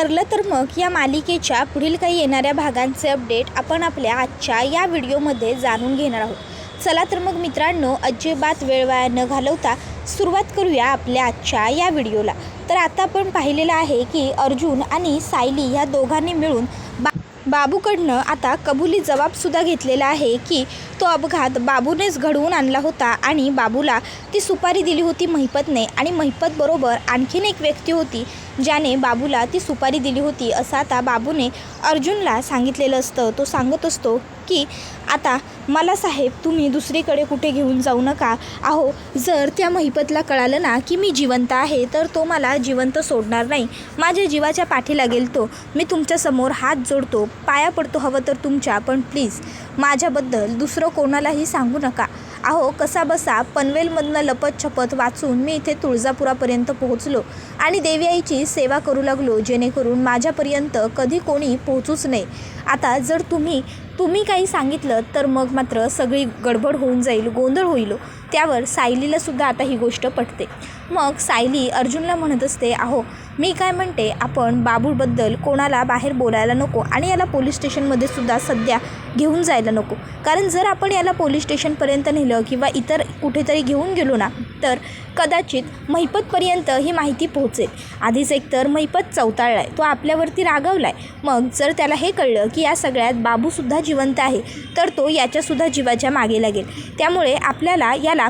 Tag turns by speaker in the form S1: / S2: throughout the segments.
S1: ठरलं तर मग या मालिकेच्या पुढील काही येणाऱ्या भागांचे अपडेट आपण आपल्या आजच्या या व्हिडिओमध्ये जाणून घेणार आहोत। चला तर मग मित्रांनो, अजिबात वेळ वाया न घालवता सुरुवात करूया आपल्या आजच्या या व्हिडिओला। तर आता आपण पाहिलेलं आहे की अर्जुन आणि सायली ह्या दोघांनी मिळून बाबूकडनं आता कबुली जबाबसुद्धा घेतलेला आहे की तो अपघात बाबूनेच घडवून आणला होता आणि बाबूला ती सुपारी दिली होती महिपतने, आणि महिपतबरोबर आणखीन एक व्यक्ती होती ज्याने बाबूला ती सुपारी दिली होती असं आता बाबूने अर्जुनला सांगितलेलं असतं। तो सांगत असतो की आता मला साहेब तुम्ही दुसरीकडे कुठे घेऊन जाऊ नका। अहो, जर त्या महिपतला कळालं ना की मी जिवंत आहे तर तो मला जिवंत सोडणार नाही, माझ्या जीवाच्या पाठी लागेल तो। मी तुमच्यासमोर हात जोडतो, पाया पडतो हवं तर तुमच्या, पण प्लीज माझ्याबद्दल दुसरं कोणालाही सांगू नका। अहो, कसा बसा पनवेलमधनं लपत छपत वाचून मी इथे तुळजापुरापर्यंत पोहोचलो आणि देवी आईची सेवा करू लागलो जेणेकरून माझ्यापर्यंत कधी कोणी पोहोचूच नये। आता जर तुम्ही काही सांगितलं तर मग मात्र सगळी गडबड होऊन जाईल, गोंधळ होईल। त्यावर सायलीलासुद्धा आता ही गोष्ट पटते। मग सायली अर्जुनला म्हणत असते, अहो मी काय म्हणते, आपण बाबूबद्दल कोणाला बाहेर बोलायला नको आणि याला पोलीस स्टेशनमध्ये सुद्धा सध्या घेऊन जायला नको, कारण जर आपण याला पोलीस स्टेशनपर्यंत नेलं किंवा इतर कुठेतरी घेऊन गेलो ना तर कदाचित महिपतपर्यंत ही माहिती पोहोचेल। आधीच एकतर महिपत चवताळला आहे, तो आपल्यावरती रागावला आहे। मग जर त्याला हे कळलं की या सगळ्यात बाबूसुद्धा जिवंत आहे तर तो याच्यासुद्धा जीवाच्या मागे लागेल। त्यामुळे आपल्याला याला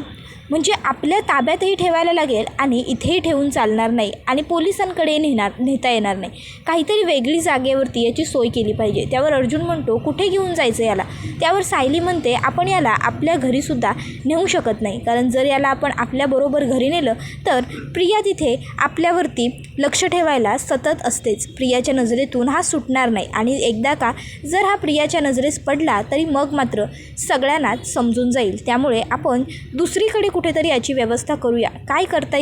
S1: म्हणजे आपल्या ताब्यातही ठेवायला लागेल आणि इथेही ठेवून चालणार नाही आणि पोलिसांकडे नेता येणार नाही। काहीतरी वेगळी जागेवरती याची सोय केली पाहिजे। त्यावर अर्जुन म्हणतो, कुठे घेऊन जायचं याला? त्यावर सायली म्हणते, आपण याला आपल्या घरीसुद्धा नेऊ शकत नाही, कारण जर याला आपण आपल्याबरोबर घरी नेलं तर प्रिया तिथे आपल्यावरती लक्ष ठेवायला सतत असतेच। प्रियाच्या नजरेतून हा सुटणार नाही आणि एकदा का जर हा प्रियाच्या नजरेस पडला तरी मग मात्र सगळ्यांनाच समजून जाईल। त्यामुळे आपण दुसरीकडे कुठेतरी याची व्यवस्था करूया, काय करता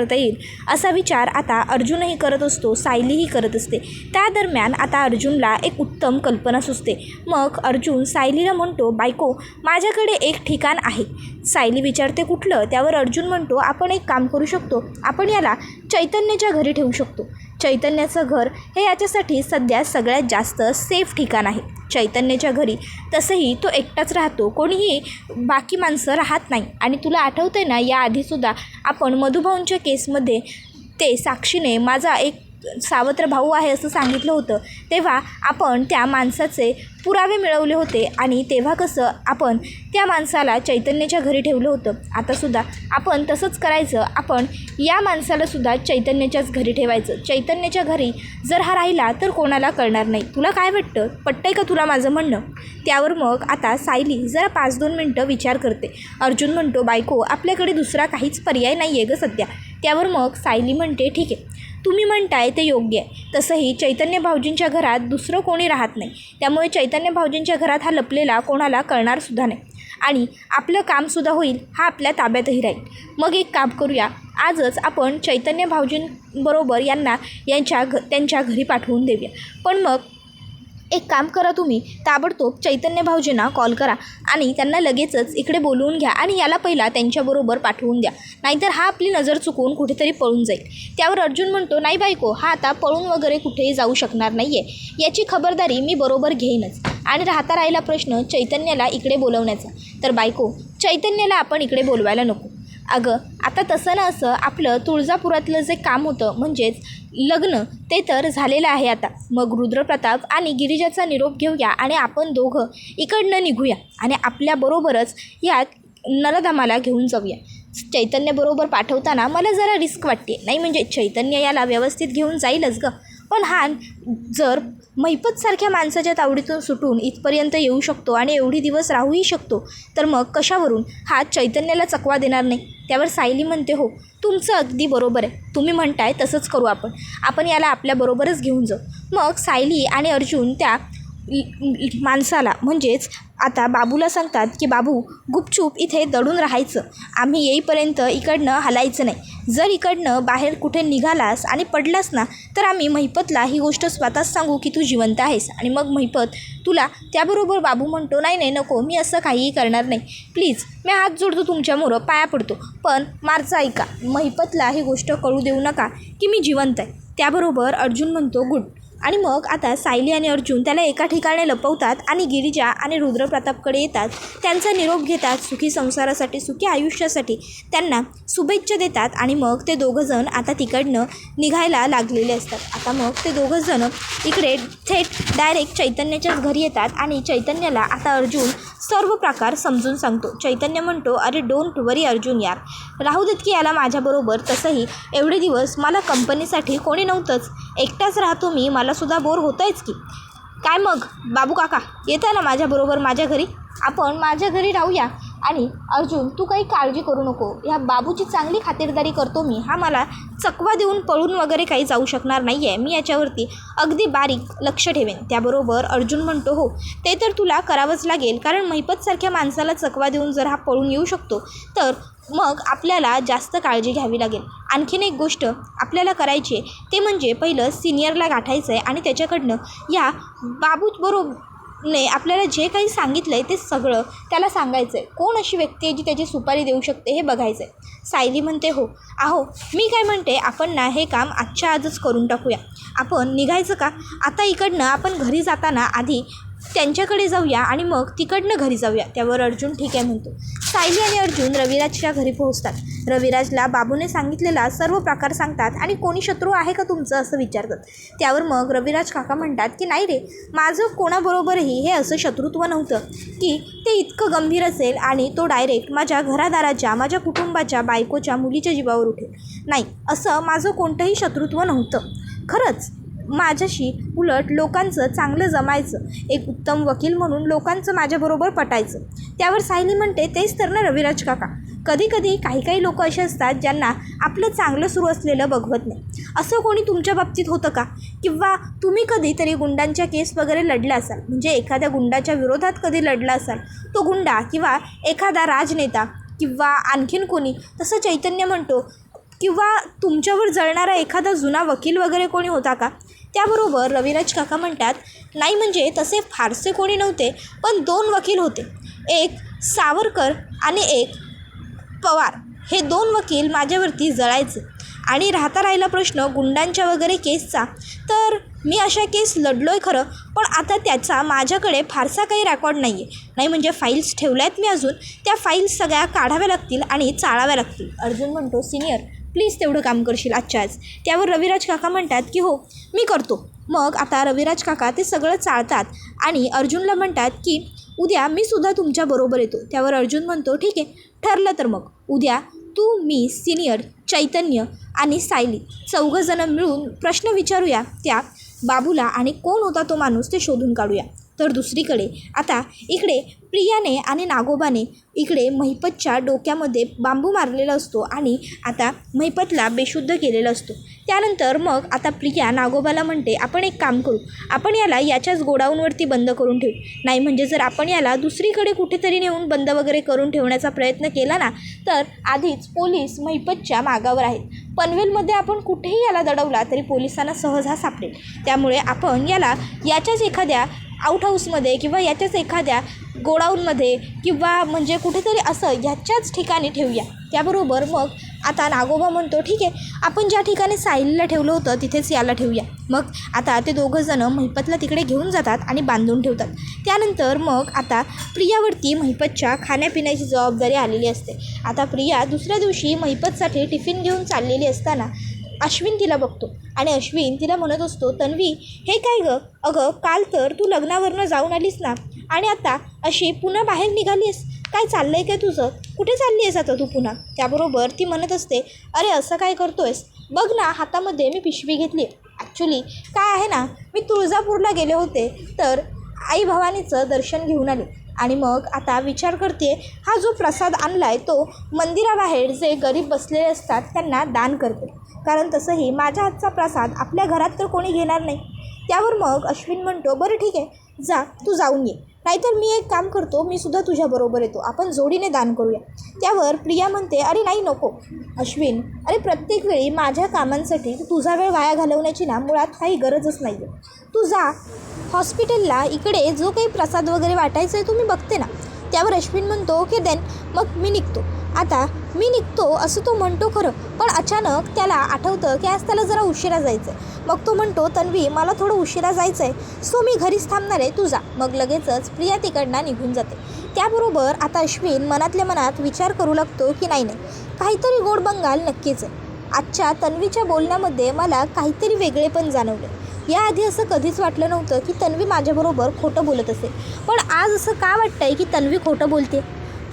S1: येईल असा विचार आता अर्जुनही करत असतो, सायलीही करत असते। त्या दरम्यान आता अर्जुनला एक उत्तम कल्पना सुचते। मग अर्जुन सायलीला म्हणतो, बायको माझ्याकडे एक ठिकाण आहे। सायली विचारते, कुठलं? त्यावर अर्जुन म्हणतो, आपण एक काम करू शकतो, आपण याला चैतन्याच्या घरी ठेवू शकतो। चैतन्याचं घर हे याच्यासाठी सध्या सगळ्यात जास्त सेफ ठिकाण आहे। चैतन्याच्या घरी तसंही तो एकटाच राहतो, कोणीही बाकी माणसं राहत नाही। आणि तुला आठवतं आहे ना, याआधीसुद्धा आपण मधुभाऊंच्या केसमध्ये ते साक्षीने माझा एक सावत्र भाऊ आहे असं सांगितलं होतं, तेव्हा आपण त्या माणसाचे पुरावे मिळवले होते आणि तेव्हा कसं आपण त्या माणसाला चैतन्याच्या घरी ठेवलं होतं। आतासुद्धा आपण तसंच करायचं, आपण या माणसालासुद्धा चैतन्याच्याच घरी ठेवायचं। चैतन्याच्या घरी जर हा राहिला तर कोणाला कळणार नाही। तुला काय वाटतं, पटतंय का तुला माझं म्हणणं? त्यावर मग आता सायली जरा 5-2 मिनटं विचार करते। अर्जुन म्हणतो, बायको आपल्याकडे दुसरा काहीच पर्याय नाही आहे गं सध्या। त्यावर मग सायली म्हणते, ठीक आहे, तुम्ही म्हणताय ते योग्य आहे। तसंही चैतन्य भाऊजींच्या घरात दुसरं कोणी राहत नाही, त्यामुळे चैतन्य भाऊजींच्या घरात हा लपलेला कोणाला कळणारसुद्धा नाही आणि आपलं कामसुद्धा होईल, हा आपल्या ताब्यातही राहील। मग एक काम करूया, आजच आपण चैतन्य भाऊजींबरोबर यांना त्यांच्या घरी पाठवून देऊया। पण मग एक काम करा, तुम्ही ताबडतोब चैतन्य भाऊजींना कॉल करा आणि त्यांना लगेचच इकडे बोलवून घ्या आणि याला पहिला त्यांच्याबरोबर पाठवून द्या, नाहीतर हा आपली नजर चुकवून कुठेतरी पळून जाईल। त्यावर अर्जुन म्हणतो, नाही बायको, हा आता पळून वगैरे कुठेही जाऊ शकणार नाही आहे, याची खबरदारी मी बरोबर घेईनच। आणि राहिला प्रश्न चैतन्याला इकडे बोलवण्याचा, तर बायको चैतन्याला आपण इकडे बोलवायला नको। अगं आता तसं ना असं आपलं तुळजापुरातलं जे काम होतं म्हणजेच लग्न ते तर झालेलं आहे आता। मग रुद्रप्रताप आणि गिरिजाचा निरोप घेऊया आणि आपण दोघं इकडनं निघूया आणि आपल्याबरोबरच या नरधामाला घेऊन जाऊया। चैतन्याबरोबर पाठवताना मला जरा रिस्क वाटते, नाही म्हणजे चैतन्य याला व्यवस्थित घेऊन जाईलच गं, पण हा जर महिपतसारख्या माणसाच्या तावडीतून सुटून इथपर्यंत येऊ शकतो आणि एवढी दिवस राहूही शकतो, तर मग कशावरून हा चैतन्याला चकवा देणार नाही? त्यावर सायली म्हणते, हो तुमचं अगदी बरोबर आहे, तुम्ही म्हणताय तसंच करू, आपण याला आपल्याबरोबरच घेऊन जाऊ। मग सायली आणि अर्जुन त्या माणसाला म्हणजेच आता बाबूला सांगतात की बाबू गुपचूप इथे दडून राहायचं, आम्ही येईपर्यंत इकडनं हलायचं नाही। जर इकडनं बाहेर कुठे निघालास आणि पडलास ना तर आम्ही महिपतला ही गोष्ट स्वतःच सांगू की तू जिवंत आहेस। आणि मग महिपत तुला त्याबरोबर बाबू म्हणतो, नाही नको, मी असं काहीही करणार नाही, प्लीज मी हात जोडतो तुमच्यामोरं, पाया पडतो, पण माझं ऐका, महिपतला ही गोष्ट कळू देऊ नका की मी जिवंत आहे। त्याबरोबर अर्जुन म्हणतो गुड. आणि मग आता सायली आणि अर्जुन त्याला एका ठिकाणी लपवतात आणि गिरिजा आणि रुद्रप्रतापकडे येतात. त्यांचा निरोप घेतात, सुखी संसारासाठी, सुखी आयुष्यासाठी त्यांना शुभेच्छा देतात. आणि मग ते दोघंजण आता तिकडनं निघायला लागलेले असतात. आता मग ते दोघंजण इकडे थेट डायरेक्ट चैतन्याच्याच घरी येतात आणि चैतन्याला आता अर्जुन सर्व प्रकार समजून सांगतो. चैतन्य म्हणतो, अरे डोंट वरी अर्जुन यार, राहू देत की याला माझ्याबरोबर. तसंही एवढे दिवस मला कंपनीसाठी कोणी नव्हतंच, एकटाच राहतो मी, मलासुद्धा बोर होतंयच की. काय मग बाबू काका येत आहे ना माझ्याबरोबर माझ्या घरी, आपण माझ्या घरी राहूया. आणि अर्जुन तू काही काळजी करू नको, ह्या बाबूची चांगली खातिरदारी करतो मी, हा मला चकवा देऊन पळून वगैरे काही जाऊ शकणार नाही आहे, मी याच्यावरती अगदी बारीक लक्ष ठेवेन. त्याबरोबर अर्जुन म्हणतो, हो ते तर तुला करावंच लागेल, कारण महिपतसारख्या माणसाला चकवा देऊन जर हा पळून येऊ शकतो तर मग आपल्याला जास्त काळजी घ्यावी लागेल. आणखीन एक गोष्ट आपल्याला करायची आहे, ते म्हणजे पहिलं सिनियरला गाठायचं आहे आणि त्याच्याकडनं या बाबूबरोबरने आपल्याला जे काही सांगितलं आहे ते सगळं त्याला सांगायचं आहे. कोण अशी व्यक्ती आहे जी त्याची सुपारी देऊ शकते हे बघायचं आहे. सायली म्हणते, हो आहो मी काय म्हणते, आपण ना हे काम आजच्या आजच करून टाकूया. आपण निघायचं का आता इकडनं, आपण घरी जाताना आधी त्यांच्याकडे जाऊया आणि मग तिकडनं घरी जाऊया. त्यावर अर्जुन ठीक आहे म्हणतो. सायली आणि अर्जुन रविराजच्या घरी पोहोचतात. रविराजला बाबूने सांगितलेला सर्व प्रकार सांगतात आणि कोणी शत्रू आहे का तुमचं असं विचारतात. त्यावर मग रविराज काका म्हणतात की नाही रे, माझं कोणाबरोबरही हे असं शत्रुत्व नव्हतं की ते इतकं गंभीर असेल आणि तो डायरेक्ट माझ्या घरादाराच्या, माझ्या कुटुंबाच्या, बायकोच्या, मुलीच्या जीवावर उठेल. नाही, असं माझं कोणतंही शत्रुत्व नव्हतं. खरंच माझ्याशी उलट लोकांचं चांगलं जमायचं, एक उत्तम वकील म्हणून लोकांचं माझ्याबरोबर पटायचं. त्यावर सायली म्हणते, तेच तर ना रविराज काका, कधी कधी काही लोक असे असतात ज्यांना आपलं चांगलं सुरू असलेलं बघवत नाही. असं कोणी तुमच्या बाबतीत होतं का? किंवा तुम्ही कधीतरी गुंडांच्या केस वगैरे लढला असाल, म्हणजे एखाद्या गुंडाच्या विरोधात कधी लढला असाल, तो गुंडा किंवा एखादा राजनेता किंवा आणखीन कोणी. तसं चैतन्य म्हणतो, किंवा तुमच्यावर जळणारा एखादा जुना वकील वगैरे कोणी होता का? त्याबरोबर रविराज काका म्हणतात, नाही म्हणजे तसे फारसे कोणी नव्हते, पण 2 वकील होते, एक सावरकर आणि एक पवार. हे 2 वकील माझ्यावरती जळायचे. आणि राहिला प्रश्न गुंडांच्या वगैरे केसचा, तर मी अशा केस लढलो आहे खरं, पण आता त्याचा माझ्याकडे फारसा काही रेकॉर्ड नाही आहे. नाही म्हणजे फाईल्स ठेवल्या आहेत मी अजून, त्या फाईल्स सगळ्या काढाव्या लागतील आणि चाळाव्या लागतील. अर्जुन म्हणतो, सिनियर प्लीज तेवढं काम करशील आजच्या आज. त्यावर रविराज काका म्हणतात की हो मी करतो. मग आता रविराज काका ते सगळं चाळतात आणि अर्जुनला म्हणतात की उद्या मी सुद्धा तुमच्याबरोबर येतो. त्यावर अर्जुन म्हणतो, ठीक आहे ठरलं, तर मग उद्या तू, मी, सिनियर, चैतन्य आणि सायली 4 जण मिळून प्रश्न विचारूया त्या बाबूला आणि कोण होता तो माणूस ते शोधून काढूया. तर दुसरीकडे आता इकडे प्रियाने आणि नागोबाने इकडे महिपतच्या डोक्यामध्ये बांबू मारलेला असतो आणि आता महिपतला बेशुद्ध केलेला असतो. त्यानंतर मग आता प्रिया नागोबाला म्हणते, आपण एक काम करू, आपण याला याच्याच गोडाऊनवरती बंद करून ठेवू. नाही म्हणजे जर आपण याला दुसरीकडे कुठेतरी नेऊन बंद वगैरे करून ठेवण्याचा प्रयत्न केला ना, तर आधीच पोलीस महिपतच्या मागावर आहेत. पनवेलमध्ये आपण कुठेही याला दडवला तरी पोलिसांना सहज हा सापडेल. त्यामुळे आपण याला याच्याच एखाद्या आउट हाऊसमध्ये किंवा याच्याच एखाद्या गोडाऊनमध्ये किंवा म्हणजे कुठेतरी असं ह्याच्याच ठिकाणी ठेवूया. त्याबरोबर मग आता नागोबा म्हणतो, ठीक आहे आपण ज्या ठिकाणी सायलीला ठेवलं होतं तिथेच याला ठेवूया. मग आता ते 2 जण महिपतला तिकडे घेऊन जातात आणि बांधून ठेवतात. त्यानंतर मग आता प्रियावरती महिपतच्या खाण्यापिण्याची जबाबदारी आलेली असते. आता प्रिया दुसऱ्या दिवशी महिपतसाठी टिफिन घेऊन चाललेली असताना अश्विन तिला बघतो आणि अश्विन तिला म्हणत असतो, तन्वी हे काय गं, अगं काल तर तू लग्नावरनं जाऊन आलीस ना आणि आता अशी पुन्हा बाहेर निघालीस, काय चाललं आहे काय तुझं, कुठे चालली आहेस आता तू पुन्हा? त्याबरोबर ती म्हणत असते, अरे असं काय करतोयस, बघ ना हातामध्ये मी पिशवी घेतली. ॲक्च्युली काय आहे ना, मी तुळजापूरला गेले होते तर आई भवानीचं दर्शन घेऊन आले आणि मग आता विचार करते हा जो प्रसाद आणला आहे तो मंदिराबाहेर जे गरीब बसलेले असतात त्यांना दान करते, कारण तसंही माझ्या हातचा प्रसाद आपल्या घरात तर कोणी घेणार नाही. त्यावर मग अश्विन म्हणतो, बरं ठीक आहे जा तू जाऊन ये, नाहीतर मी एक काम करतो, मी सुद्धा तुझ्याबरोबर येतो, आपण जोडीने दान करूया. त्यावर प्रिया म्हणते, अरे नाही नको अश्विन, अरे प्रत्येक वेळी माझ्या कामांसाठी तुझा वेळ वाया घालवण्याची ना मुळात काही गरजच नाही आहे. तू जा हॉस्पिटलला, इकडे जो काही प्रसाद वगैरे वाटायचा आहे तो मी बघते ना, त्यावर अश्विन म्हणतो ओके देन, मग मी निघतो. आता मी निघतो असं तो म्हणतो खरं, पण अचानक त्याला आठवतं की आज त्याला जरा उशिरा जायचं आहे. मग तो म्हणतो तन्वी मला थोडं उशिरा जायचं आहे, सो मी घरीच थांबणार आहे, तू जा. मग लगेचच प्रिया तिकडनं निघून जाते. त्याबरोबर आता अश्विन मनातल्या मनात विचार करू लागतो की नाही काहीतरी गोड बंगाल नक्कीच आहे. आजच्या तन्वीच्या बोलण्यामध्ये मला काहीतरी वेगळेपण जाणवले. याआधी असं कधीच वाटलं नव्हतं की तन्वी माझ्याबरोबर खोटं बोलत असेल, पण आज असं का वाटतंय की तन्वी खोटं बोलते.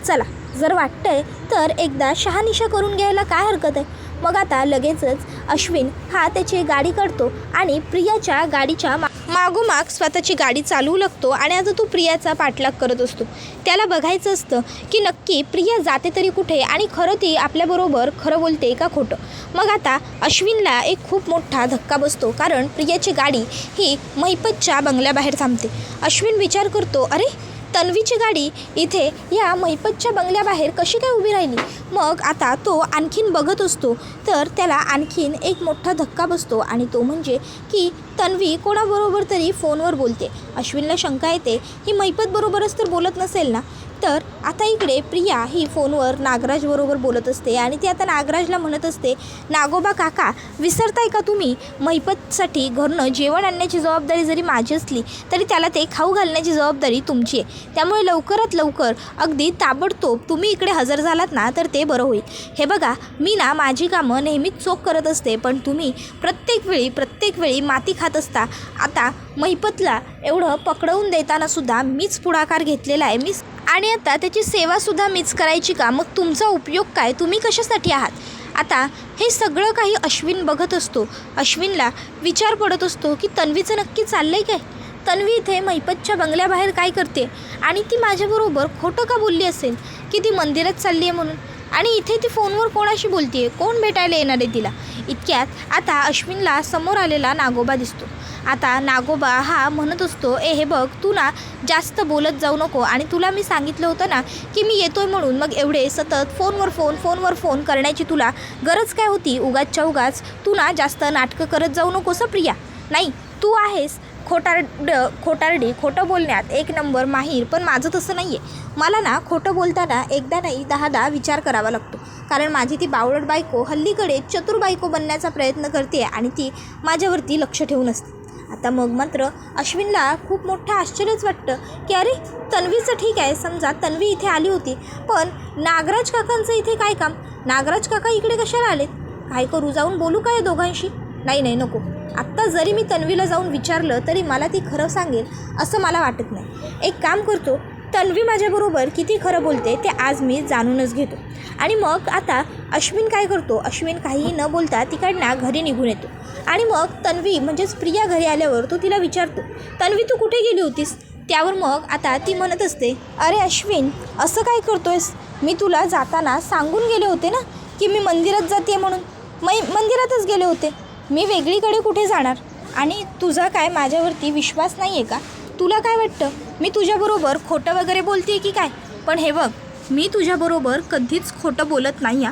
S1: चला, जर वाटतंय तर एकदा शहानिशा करून घ्यायला काय हरकत आहे. मग आता लगेचच अश्विन हा त्याची गाडी काढतो आणि प्रियाच्या गाडीच्या मागोमाग स्वतःची गाडी चालवू लागतो आणि आता तो प्रियाचा पाठलाग करत असतो. त्याला बघायचं असतं की नक्की प्रिया जाते तरी कुठे आणि खरं ती आपल्याबरोबर खरं बोलते का खोटं. मग आता अश्विनला एक खूप मोठा धक्का बसतो, कारण प्रियाची गाडी ही महिपतच्या बंगल्याबाहेर थांबते. अश्विन विचार करतो, अरे तन्वीची गाडी इथे या महिपतच्या बंगल्याबाहेर कशी काय उभी राहिली. मग आता तो आणखीन बघत असतो तर त्याला आणखीन एक मोठा धक्का बसतो आणि तो म्हणजे की तन्वी कोणाबरोबर तरी फोनवर बोलते. अश्विनला शंका येते ही महिपत बरोबरच तर बोलत नसेल ना. तर आता इकडे प्रिया ही फोनवर नागराजबरोबर बोलत असते आणि ती आता नागराजला म्हणत असते, नागोबा काका विसरताय का तुम्ही, महिपतसाठी घरनं जेवण आणण्याची जबाबदारी जरी माझी असली तरी त्याला ते खाऊ घालण्याची जबाबदारी तुमची आहे. त्यामुळे लवकरात लवकर अगदी ताबडतोब तुम्ही इकडे हजर झालात ना तर ते बरं होईल. हे बघा, मी ना माझी कामं नेहमीच चोख करत असते, पण तुम्ही प्रत्येक वेळी माती खात असता. आता महिपतला एवढं पकडवून देतानासुद्धा मीच पुढाकार घेतलेला आहे, आणि आता त्याची सेवासुद्धा मीच करायची का. मग तुमचा उपयोग काय, तुम्ही कशासाठी आहात. आता हे सगळं काही अश्विन बघत असतो. अश्विनला विचार पडत असतो की तन्वीचं नक्की चाललं आहे काय. तन्वी इथे महिपतच्या बंगल्याबाहेर काय करते आणि ती माझ्याबरोबर खोटं का बोलली असेल की ती मंदिरात चालली आहे म्हणून, आणि इथे ती फोनवर कोणाशी बोलते आहे, कोण भेटायला येणार आहे तिला. इतक्यात आता अश्विनला समोर आलेला नागोबा दिसतो. आता नागोबा हा म्हणत असतो, हे बघ तू ना जास्त बोलत जाऊ नको, आणि तुला मी सांगितलं होतं ना की मी येतोय म्हणून, मग एवढे सतत फोनवर फोन करण्याची तुला गरज काय होती. उगाच तू ना जास्त नाटकं करत जाऊ नकोस प्रिया. नाही, तू आहेस खोटारडी, खोटं बोलण्यात एक नंबर माहीर, पण माझं तसं नाही आहे. मला ना खोटं बोलताना एकदा नाही 10 विचार करावा लागतो, कारण माझी ती बावळट बायको हल्लीकडे चतुर बायको बनण्याचा प्रयत्न करते आणि ती माझ्यावरती लक्ष ठेवून असते. आता मग मात्र अश्विनला खूप मोठं आश्चर्यच वाटतं की अरे तन्वीचं ठीक आहे, समजा तन्वी इथे आली होती, पण नागराज काकांचं इथे काय काम. नागराज काका इकडे कशाला आलेत. काय करू, जाऊन बोलू का या दोघांशी. नाही नको, आत्ता जरी मी तन्वीला जाऊन विचारलं तरी मला ती खरं सांगेल असं मला वाटत नाही. एक काम करतो, तन्वी माझ्याबरोबर किती खरं बोलते ते आज मी जाणूनच घेतो. आणि मग आता अश्विन काय करतो, अश्विन काहीही न बोलता तिकडनं घरी निघून येतो. आणि मग तन्वी म्हणजेच प्रिया घरी आल्यावर तो तिला विचारतो, तन्वी तू कुठे गेली होतीस. त्यावर मग आता ती म्हणत असते, अरे अश्विन असं काय करतोयस, मी तुला जाताना सांगून गेले होते ना की मी मंदिरात जाते म्हणून. मंदिरातच गेले होते, मी वेगळीकडे कुठे जाणार. आणि तुझा काय माझ्यावरती विश्वास नाही आहे का. तुला काय वाटतं मी तुझ्याबरोबर खोटं वगैरे बोलते की काय. पण हे बघ, मी तुझ्याबरोबर कधीच खोटं बोलत नाही.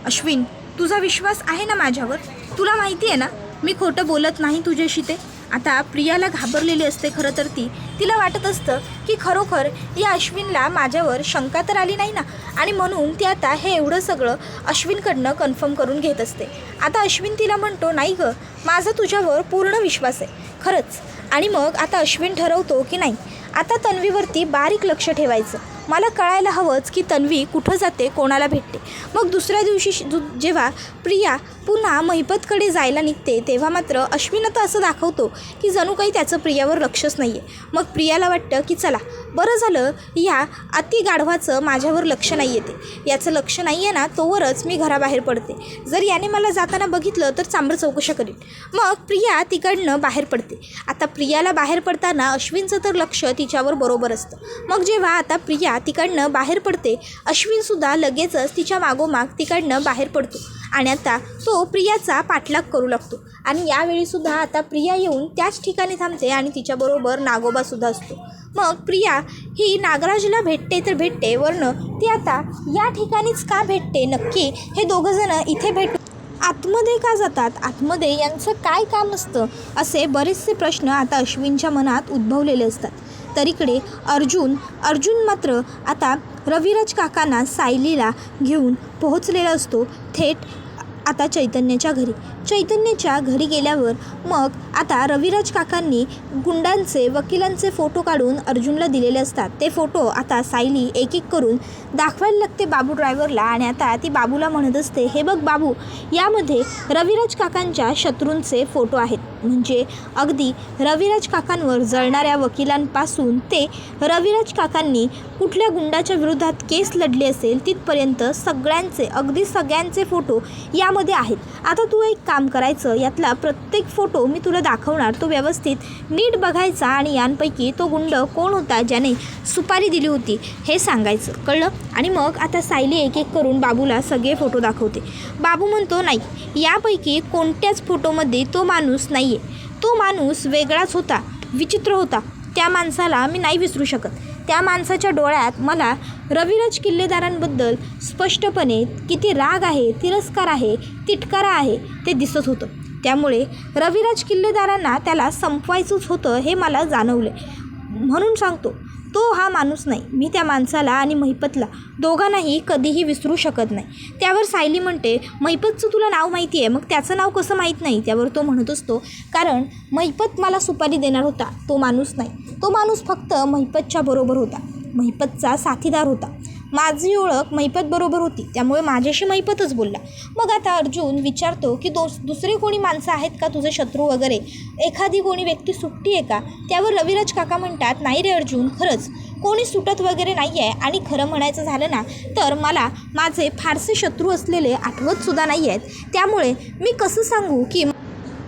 S1: अश्विन तुझा विश्वास आहे ना माझ्यावर, तुला माहिती आहे ना मी खोटं बोलत नाही तुझ्याशी ते. आता प्रियाला घाबरलेली असते खरं तर तिला वाटत असतं की खरोखर या अश्विनला माझ्यावर शंका तर आली नाही ना, आणि म्हणून ती आता हे एवढं सगळं अश्विनकडनं कन्फर्म करून घेत असते. आता अश्विन तिला म्हणतो, नाही गं, माझा तुझ्यावर पूर्ण विश्वास आहे खरंच. आणि मग आता अश्विन ठरवतो की नाही, आता तन्वीवरती बारीक लक्ष ठेवायचं. मला कळायला हवंच की तन्वी कुठं जाते, कोणाला भेटते. मग दुसऱ्या दिवशी जेव्हा प्रिया पुन्हा महिपतकडे जायला निघते तेव्हा मात्र अश्विन तर असं दाखवतो की जणू काही त्याचं प्रियावर लक्षच नाही आहे. मग प्रियाला वाटतं की चला बरं झालं, या अति गाढवाचं माझ्यावर लक्ष नाही येते, याचं लक्ष नाही आहे ना तोवरच मी घराबाहेर पडते. जर याने मला जाताना बघितलं तर चांबरं चौकशा करीन. मग प्रिया तिकडनं बाहेर पडते. आता प्रियाला बाहेर पडताना अश्विनचं तर लक्ष तिच्यावर बरोबर असतं. मग जेव्हा आता प्रिया तिकडनं बाहेर पडते, अश्विनसुद्धा लगेचच तिच्या मागोमाग तिकडनं बाहेर पडतो आणि आता तो प्रियाचा पाठलाग करू लागतो. आणि यावेळीसुद्धा आता प्रिया येऊन त्याच ठिकाणी थांबते आणि तिच्याबरोबर नागोबासुद्धा असतो. मग प्रिया ही नागराजला भेटते तर भेटते, वरनं ती आता या ठिकाणीच का भेटते, नक्की हे दोघंजणं इथे भेटून आतमध्ये का जातात, आतमध्ये यांचं काय काम असतं, असे बरेचसे प्रश्न आता अश्विनच्या मनात उद्भवलेले असतात. तर इकडे अर्जुन मात्र आता रविराज काकांना सायलीला घेऊन पोहोचलेला असतो थेट आता चैतन्याच्या घरी गेल्यावर मग आता रविराज काकांनी गुंडांचे वकिलांचे फोटो काढून अर्जुनला दिलेले असतात. ते फोटो आता सायली एक एक करून दाखवायला लागते बाबू ड्रायव्हरला आणि आता ती बाबूला म्हणत असते, हे बघ बाबू, यामध्ये रविराज काकांच्या शत्रूंचे फोटो आहेत. म्हणजे अगदी रविराज काकांवर जळणाऱ्या वकिलांपासून ते रविराज काकांनी कुठल्या गुंडाच्या विरोधात केस लढली असेल तिथपर्यंत सगळ्यांचे फोटो यामध्ये आहेत. आता तू एक काम करायचं, यातला प्रत्येक फोटो मी तुला दाखवणार, तो व्यवस्थित नीट बघायचा आणि यांपैकी तो गुंड कोण होता ज्याने सुपारी दिली होती हे सांगायचं, कळलं? आणि मग आता सायली एक एक करून बाबूला सगळे फोटो दाखवते. बाबू म्हणतो, नाही, यापैकी कोणत्याच फोटोमध्ये तो माणूस नाही आहे. तो माणूस वेगळाच होता, विचित्र होता. त्या माणसाला मी नाही विसरू शकत. त्या माणसाच्या डोळ्यात मला रविराज किल्लेदारांबद्दल स्पष्टपणे किती राग आहे, तिरस्कार आहे, तिटकारा आहे ते दिसत होतं. त्यामुळे रविराज किल्लेदारांना त्याला संपवायचंच होतं हे मला जाणवलं. म्हणून सांगतो, तो हा माणूस नाही. मी त्या माणसाला आणि महिपतला दोघांनाही कधीही विसरू शकत नाही. त्यावर सायली म्हणते, महिपतचं तुला नाव माहिती आहे, मग त्याचं नाव कसं माहीत नाही? त्यावर तो म्हणत असतो, कारण महिपत मला सुपारी देणार होता, तो माणूस नाही. तो माणूस फक्त महिपतच्या बरोबर होता, महिपतचा साथीदार होता. माझी ओळख महिपत बरोबर होती, त्यामुळे माझ्याशी महिपतच बोलला. मग आता अर्जुन विचारतो की दुसरे कोणी माणसं आहेत का तुझे शत्रू वगैरे, एखादी कोणी व्यक्ती सुट्टी आहे का? त्यावर रविराज काका म्हणतात, नाही रे अर्जुन, खरंच कोणी सुटत वगैरे नाही आहे. आणि खरं म्हणायचं झालं ना तर मला माझे फारसे शत्रू असलेले आठवतसुद्धा नाही आहेत. त्यामुळे मी कसं सांगू की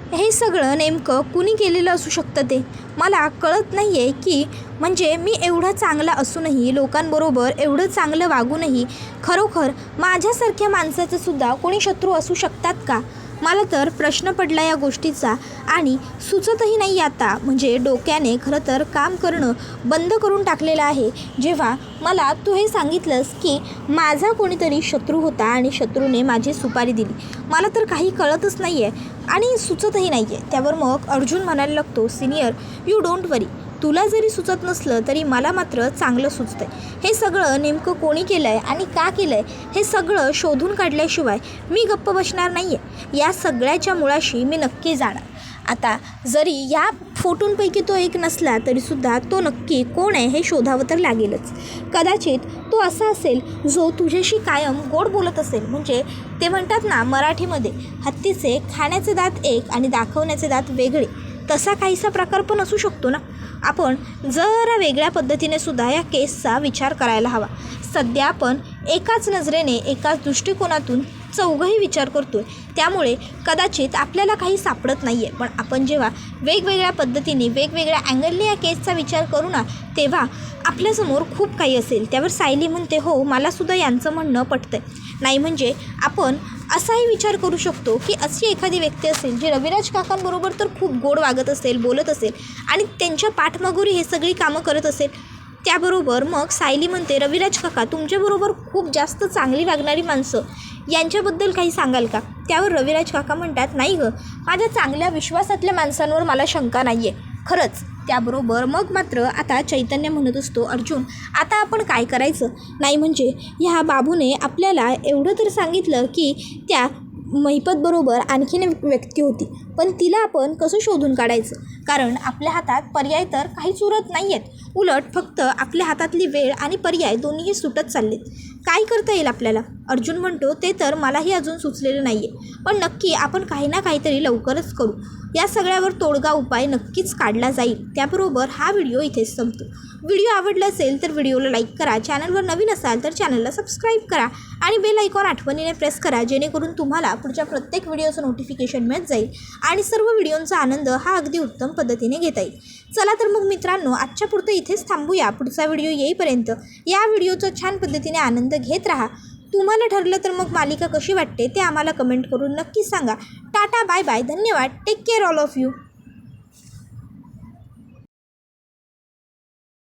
S1: हे सगळं नेमकं कुणी केलेलं असू शकतं ते मला कळत नाही आहे. की म्हणजे मी एवढा चांगला असूनही, लोकांबरोबर एवढं चांगलं वागूनही खरोखर माझ्यासारख्या माणसाचे सुद्धा कोणी शत्रू असू शकतात का? मला तर प्रश्न पडला या गोष्टीचा आणि सुचतही नाही आता. म्हणजे डोक्याने खरं तर काम करणं बंद करून टाकलेलं आहे. जेव्हा मला तू हे सांगितलंस की माझा कोणीतरी शत्रू होता आणि शत्रूने माझी सुपारी दिली, मला तर काही कळतच नाही आहे आणि सुचतही नाही आहे. त्यावर मग अर्जुन म्हणायला लागतो, सिनियर, यू डोंट वरी, तुला जरी सुचत नसलं तरी मला मात्र चांगलं सुचतं आहे. हे सगळं नेमकं कोणी केलं आहे आणि का केलं आहे हे सगळं शोधून काढल्याशिवाय मी गप्प बसणार नाही आहे. या सगळ्याच्या मुळाशी मी नक्की जाणार. आता जरी या फोटोंपैकी तो एक नसला तरीसुद्धा तो नक्की कोण आहे हे शोधावं तर लागेलच. कदाचित तो असा असेल जो तुझ्याशी कायम गोड बोलत असेल. म्हणजे ते म्हणतात ना मराठीमध्ये, हत्तीचे खाण्याचे दात एक आणि दाखवण्याचे दात वेगळे, तसा काहीसा प्रकार पण असू शकतो ना. आपण जरा वेगळ्या पद्धतीने सुद्धा या केसचा विचार करायला हवा. सध्या आपण एकाच नजरेने, एकाच दृष्टिकोनातून चौघही विचार करतो आहे, त्यामुळे कदाचित आपल्याला काही सापडत नाही आहे. पण आपण जेव्हा वेगवेगळ्या पद्धतीने, वेगवेगळ्या अँगलने या केसचा विचार करू ना, तेव्हा आपल्यासमोर खूप काही असेल. त्यावर सायली म्हणते, हो, मलासुद्धा यांचं म्हणणं पटतं आहे. नाही म्हणजे आपण असाही विचार करू शकतो की अशी एखादी व्यक्ती असेल जी रविराज काकांबरोबर तर खूप गोड वागत असेल, बोलत असेल आणि त्यांच्या पाठमागोरी हे सगळी कामं करत असेल. त्याबरोबर मग सायली म्हणते, रविराज काका, तुमच्याबरोबर खूप जास्त चांगली वागणारी माणसं यांच्याबद्दल काही सांगाल का? त्यावर रविराज काका म्हणतात, नाही गं, माझ्या चांगल्या विश्वासातल्या माणसांवर मला शंका नाही आहे, खरंच. त्याबरोबर मग मात्र आता चैतन्य म्हणत असतो, अर्जुन, आता आपण काय करायचं? नाही म्हणजे ह्या बाबूने आपल्याला एवढं तर सांगितलं की त्या महिपतबरोबर आणखीन एक व्यक्ती होती, पण तिला आपण कसं शोधून काढायचं? कारण आपल्या हातात पर्याय तर काहीच उरत नाही आहेत. उलट फक्त आपल्या हातातली वेळ आणि पर्याय दोन्हीही सुटत चाललेत. काय करता येईल आपल्याला? अर्जुन म्हणतो, ते तर मलाही अजून सुचलेलं नाही आहे, पण नक्की आपण काही ना काहीतरी लवकरच करू. या सगळ्यावर तोडगा उपाय नक्कीच काढला जाईल. त्याबरोबर हा व्हिडिओ इथेच संपतो. व्हिडिओ आवडला असेल तर व्हिडिओला लाईक करा, चॅनलवर नवीन असाल तर चॅनलला सबस्क्राईब करा आणि बेल आयकॉन आठवणीने प्रेस करा, जेणेकरून तुम्हाला पुढच्या प्रत्येक व्हिडिओचं नोटिफिकेशन मिळत जाईल आणि सर्व व्हिडिओंचा आनंद हा अगदी उत्तम पद्धतीने घेता येईल. चला तर मग मित्रांनो, आजच्या पुरतं इथेच थांबूया. पुढचा व्हिडिओ येईपर्यंत या व्हिडिओचा छान पद्धतीने आनंद घेत राहा. तुम्हाला ठरलं तर मग मालिका कशी वाटते ते आम्हाला कमेंट करून नक्की सांगा. टाटा, बाय बाय, धन्यवाद, take care all of you.